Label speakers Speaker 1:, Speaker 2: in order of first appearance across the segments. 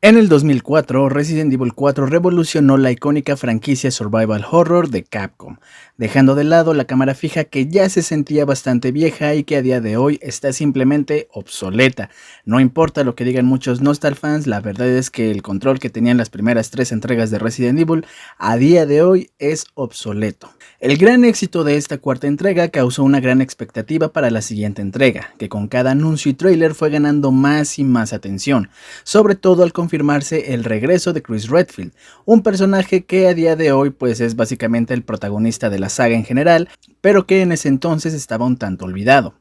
Speaker 1: En el 2004, Resident Evil 4 revolucionó la icónica franquicia Survival Horror de Capcom, dejando de lado la cámara fija que ya se sentía bastante vieja y que a día de hoy está simplemente obsoleta. No importa lo que digan muchos Nostalfans, la verdad es que el control que tenían las primeras 3 entregas de Resident Evil a día de hoy es obsoleto. El gran éxito de esta cuarta entrega causó una gran expectativa para la siguiente entrega, que con cada anuncio y tráiler fue ganando más y más atención, sobre todo al confirmarse el regreso de Chris Redfield, un personaje que a día de hoy pues es básicamente el protagonista de la saga en general, pero que en ese entonces estaba un tanto olvidado.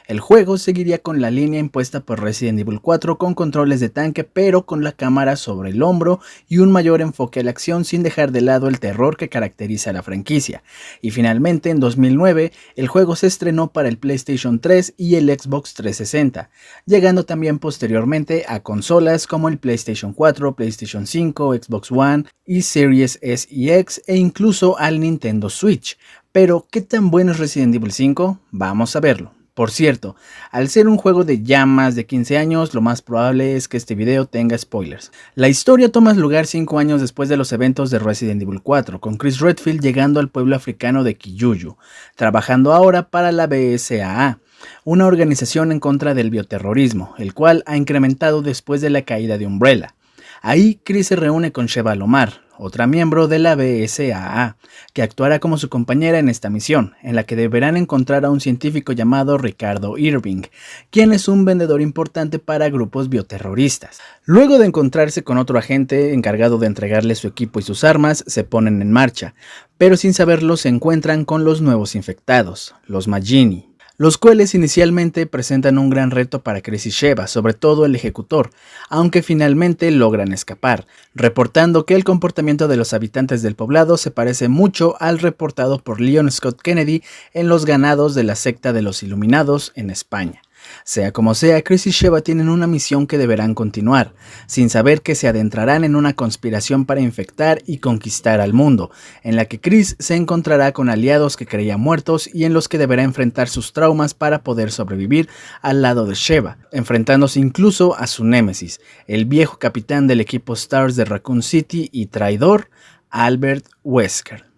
Speaker 1: El juego seguiría con la línea impuesta por Resident Evil 4 con controles de tanque pero con la cámara sobre el hombro y un mayor enfoque a la acción sin dejar de lado el terror que caracteriza a la franquicia. Y finalmente en 2009 el juego se estrenó para el PlayStation 3 y el Xbox 360, llegando también posteriormente a consolas como el PlayStation 4, PlayStation 5, Xbox One y Series S y X e incluso al Nintendo Switch. Pero ¿qué tan bueno es Resident Evil 5? Vamos a verlo. Por cierto, al ser un juego de ya más de 15 años, lo más probable es que este video tenga spoilers. La historia toma lugar 5 años después de los eventos de Resident Evil 4, con Chris Redfield llegando al pueblo africano de Kiyuyu, trabajando ahora para la BSAA, una organización en contra del bioterrorismo, el cual ha incrementado después de la caída de Umbrella. Ahí Chris se reúne con Sheva Alomar, otra miembro de la BSAA, que actuará como su compañera en esta misión, en la que deberán encontrar a un científico llamado Ricardo Irving, quien es un vendedor importante para grupos bioterroristas. Luego de encontrarse con otro agente encargado de entregarle su equipo y sus armas, se ponen en marcha, pero sin saberlo se encuentran con los nuevos infectados, los Majini, los cuales inicialmente presentan un gran reto para Chris y Sheva, sobre todo el ejecutor, aunque finalmente logran escapar, reportando que el comportamiento de los habitantes del poblado se parece mucho al reportado por Leon Scott Kennedy en los ganados de la secta de los Iluminados en España. Sea como sea, Chris y Sheva tienen una misión que deberán continuar, sin saber que se adentrarán en una conspiración para infectar y conquistar al mundo, en la que Chris se encontrará con aliados que creía muertos y en los que deberá enfrentar sus traumas para poder sobrevivir al lado de Sheva, enfrentándose incluso a su némesis, el viejo capitán del equipo Stars de Raccoon City y traidor, Albert Wesker.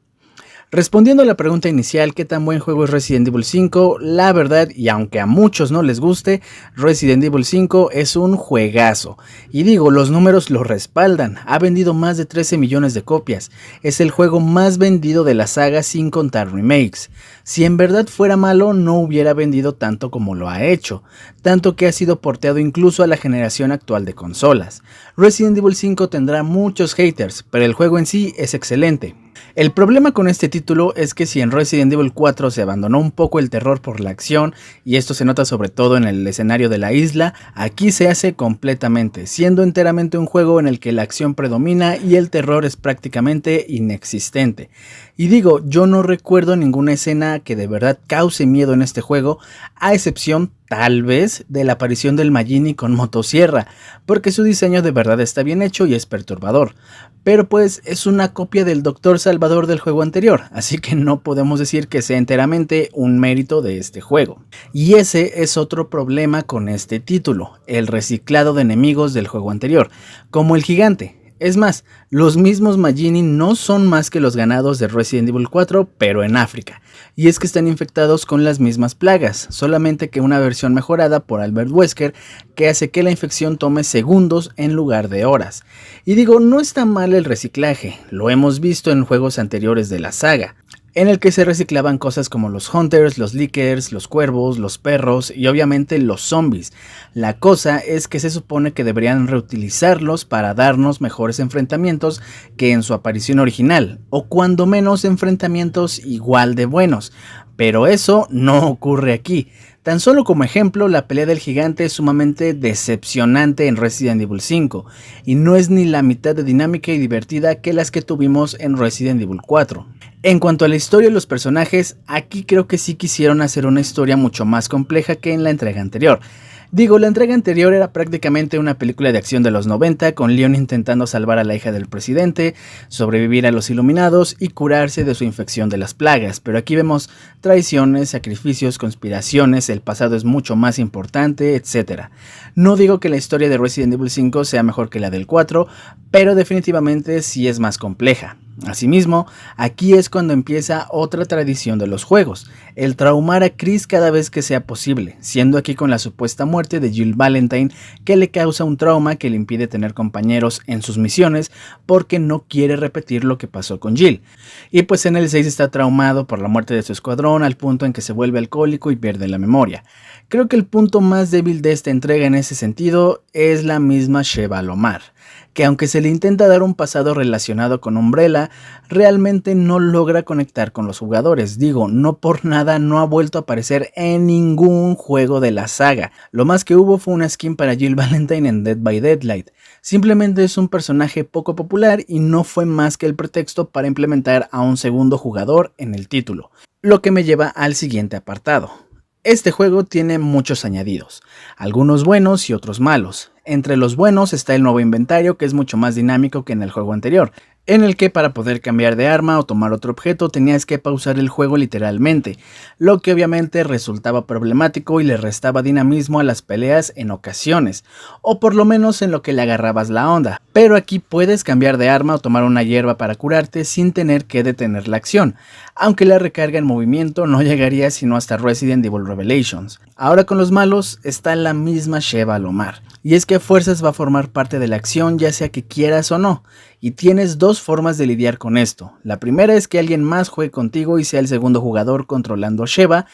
Speaker 1: Respondiendo a la pregunta inicial, ¿qué tan buen juego es Resident Evil 5? La verdad, y aunque a muchos no les guste, Resident Evil 5 es un juegazo. Y digo, los números lo respaldan, ha vendido más de 13 millones de copias, es el juego más vendido de la saga sin contar remakes. Si en verdad fuera malo, no hubiera vendido tanto como lo ha hecho, tanto que ha sido porteado incluso a la generación actual de consolas. Resident Evil 5 tendrá muchos haters, pero el juego en sí es excelente. El problema con este título es que si en Resident Evil 4 se abandonó un poco el terror por la acción, y esto se nota sobre todo en el escenario de la isla, aquí se hace completamente, siendo enteramente un juego en el que la acción predomina y el terror es prácticamente inexistente. Y digo, yo no recuerdo ninguna escena que de verdad cause miedo en este juego, a excepción tal vez de la aparición del Majini con motosierra, porque su diseño de verdad está bien hecho y es perturbador, pero pues es una copia del Dr. Salvador del juego anterior, así que no podemos decir que sea enteramente un mérito de este juego. Y ese es otro problema con este título, el reciclado de enemigos del juego anterior, como el gigante. Es más, los mismos Majini no son más que los ganados de Resident Evil 4, pero en África. Y es que están infectados con las mismas plagas, solamente que una versión mejorada por Albert Wesker que hace que la infección tome segundos en lugar de horas. Y digo, no está mal el reciclaje, lo hemos visto en juegos anteriores de la saga, en el que se reciclaban cosas como los Hunters, los Lickers, los Cuervos, los Perros y obviamente los Zombies. La cosa es que se supone que deberían reutilizarlos para darnos mejores enfrentamientos que en su aparición original, o cuando menos enfrentamientos igual de buenos, pero eso no ocurre aquí. Tan solo como ejemplo, la pelea del gigante es sumamente decepcionante en Resident Evil 5, y no es ni la mitad de dinámica y divertida que las que tuvimos en Resident Evil 4. En cuanto a la historia y los personajes, aquí creo que sí quisieron hacer una historia mucho más compleja que en la entrega anterior, Digo, la entrega anterior era prácticamente una película de acción de los 90, con Leon intentando salvar a la hija del presidente, sobrevivir a los iluminados y curarse de su infección de las plagas, pero aquí vemos traiciones, sacrificios, conspiraciones, el pasado es mucho más importante, etc. No digo que la historia de Resident Evil 5 sea mejor que la del 4, pero definitivamente sí es más compleja. Asimismo, aquí es cuando empieza otra tradición de los juegos, el traumar a Chris cada vez que sea posible, siendo aquí con la supuesta muerte de Jill Valentine, que le causa un trauma que le impide tener compañeros en sus misiones porque no quiere repetir lo que pasó con Jill. Y pues en el 6 está traumado por la muerte de su escuadrón al punto en que se vuelve alcohólico y pierde la memoria. Creo que el punto más débil de esta entrega en ese sentido es la misma Sheva Alomar, que aunque se le intenta dar un pasado relacionado con Umbrella, realmente no logra conectar con los jugadores. Digo, no por nada no ha vuelto a aparecer en ningún juego de la saga. Lo más que hubo fue una skin para Jill Valentine en Dead by Daylight. Simplemente es un personaje poco popular y no fue más que el pretexto para implementar a un segundo jugador en el título. Lo que me lleva al siguiente apartado. Este juego tiene muchos añadidos, algunos buenos y otros malos. Entre los buenos está el nuevo inventario, que es mucho más dinámico que en el juego anterior, en el que para poder cambiar de arma o tomar otro objeto tenías que pausar el juego literalmente, lo que obviamente resultaba problemático y le restaba dinamismo a las peleas en ocasiones, o por lo menos en lo que le agarrabas la onda. Pero aquí puedes cambiar de arma o tomar una hierba para curarte sin tener que detener la acción, aunque la recarga en movimiento no llegaría sino hasta Resident Evil Revelations. Ahora con los malos está la misma Sheva Alomar, y es que a fuerzas va a formar parte de la acción ya sea que quieras o no, y tienes dos formas de lidiar con esto. La primera es que alguien más juegue contigo y sea el segundo jugador controlando a Sheva,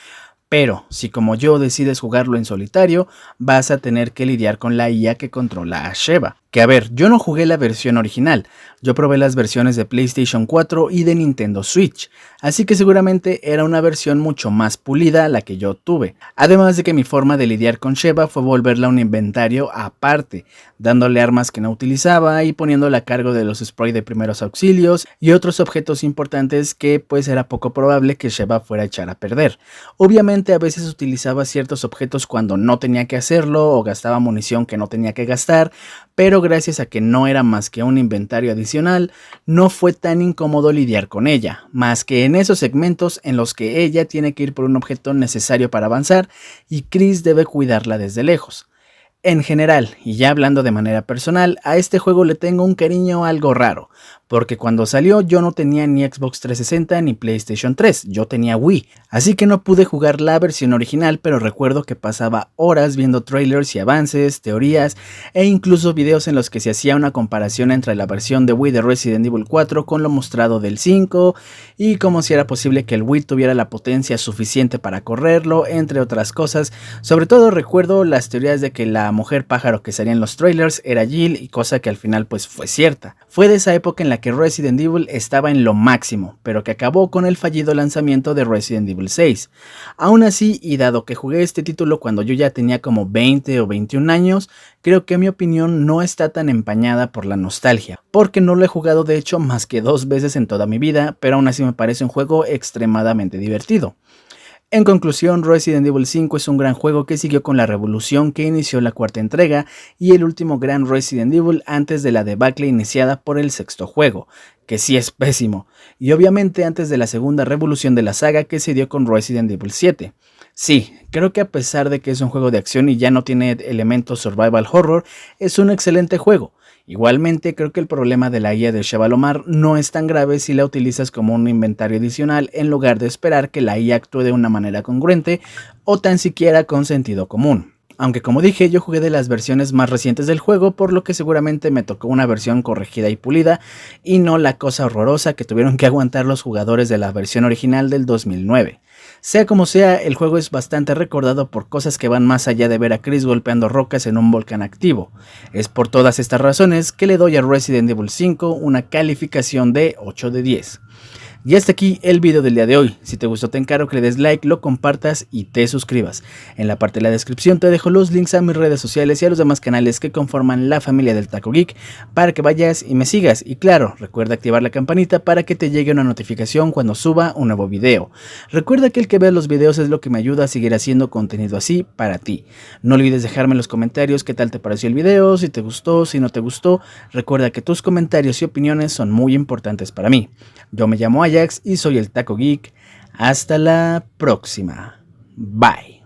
Speaker 1: pero si como yo decides jugarlo en solitario, vas a tener que lidiar con la IA que controla a Sheva. Que a ver, yo no jugué la versión original, yo probé las versiones de PlayStation 4 y de Nintendo Switch, así que seguramente era una versión mucho más pulida la que yo tuve. Además de que mi forma de lidiar con Sheva fue volverla un inventario aparte, dándole armas que no utilizaba y poniéndola a cargo de los sprays de primeros auxilios y otros objetos importantes que pues era poco probable que Sheva fuera a echar a perder. Obviamente a veces utilizaba ciertos objetos cuando no tenía que hacerlo o gastaba munición que no tenía que gastar, pero gracias a que no era más que un inventario adicional, no fue tan incómodo lidiar con ella, más que en esos segmentos en los que ella tiene que ir por un objeto necesario para avanzar y Chris debe cuidarla desde lejos. En general, y ya hablando de manera personal, a este juego le tengo un cariño algo raro, porque cuando salió yo no tenía ni Xbox 360 ni PlayStation 3, yo tenía Wii, así que no pude jugar la versión original, pero recuerdo que pasaba horas viendo trailers y avances, teorías e incluso videos en los que se hacía una comparación entre la versión de Wii de Resident Evil 4 con lo mostrado del 5 y como si era posible que el Wii tuviera la potencia suficiente para correrlo, entre otras cosas. Sobre todo recuerdo las teorías de que la mujer pájaro que salía en los trailers era Jill, y cosa que al final pues fue cierta. Fue de esa época en la que Resident Evil estaba en lo máximo, pero que acabó con el fallido lanzamiento de Resident Evil 6. Aún así, y dado que jugué este título cuando yo ya tenía como 20 o 21 años, creo que mi opinión no está tan empañada por la nostalgia, porque no lo he jugado de hecho más que 2 veces en toda mi vida, pero aún así me parece un juego extremadamente divertido. En conclusión, Resident Evil 5 es un gran juego que siguió con la revolución que inició la cuarta entrega y el último gran Resident Evil antes de la debacle iniciada por el sexto juego, que sí es pésimo, y obviamente antes de la segunda revolución de la saga que se dio con Resident Evil 7. Sí, creo que a pesar de que es un juego de acción y ya no tiene elementos survival horror, es un excelente juego. Igualmente, creo que el problema de la IA de Sheva Alomar no es tan grave si la utilizas como un inventario adicional en lugar de esperar que la IA actúe de una manera congruente o tan siquiera con sentido común. Aunque como dije, yo jugué de las versiones más recientes del juego, por lo que seguramente me tocó una versión corregida y pulida y no la cosa horrorosa que tuvieron que aguantar los jugadores de la versión original del 2009. Sea como sea, el juego es bastante recordado por cosas que van más allá de ver a Chris golpeando rocas en un volcán activo. Es por todas estas razones que le doy a Resident Evil 5 una calificación de 8 de 10. Y hasta aquí el video del día de hoy. Si te gustó te encargo que le des like, lo compartas y te suscribas. En la parte de la descripción te dejo los links a mis redes sociales y a los demás canales que conforman la familia del Taco Geek para que vayas y me sigas. Y claro, recuerda activar la campanita para que te llegue una notificación cuando suba un nuevo video. Recuerda que el que vea los videos es lo que me ayuda a seguir haciendo contenido así para ti. No olvides dejarme en los comentarios qué tal te pareció el video, si te gustó, si no te gustó. Recuerda que tus comentarios y opiniones son muy importantes para mí. Yo me llamo Ajax y soy el Taco Geek. Hasta la próxima. Bye.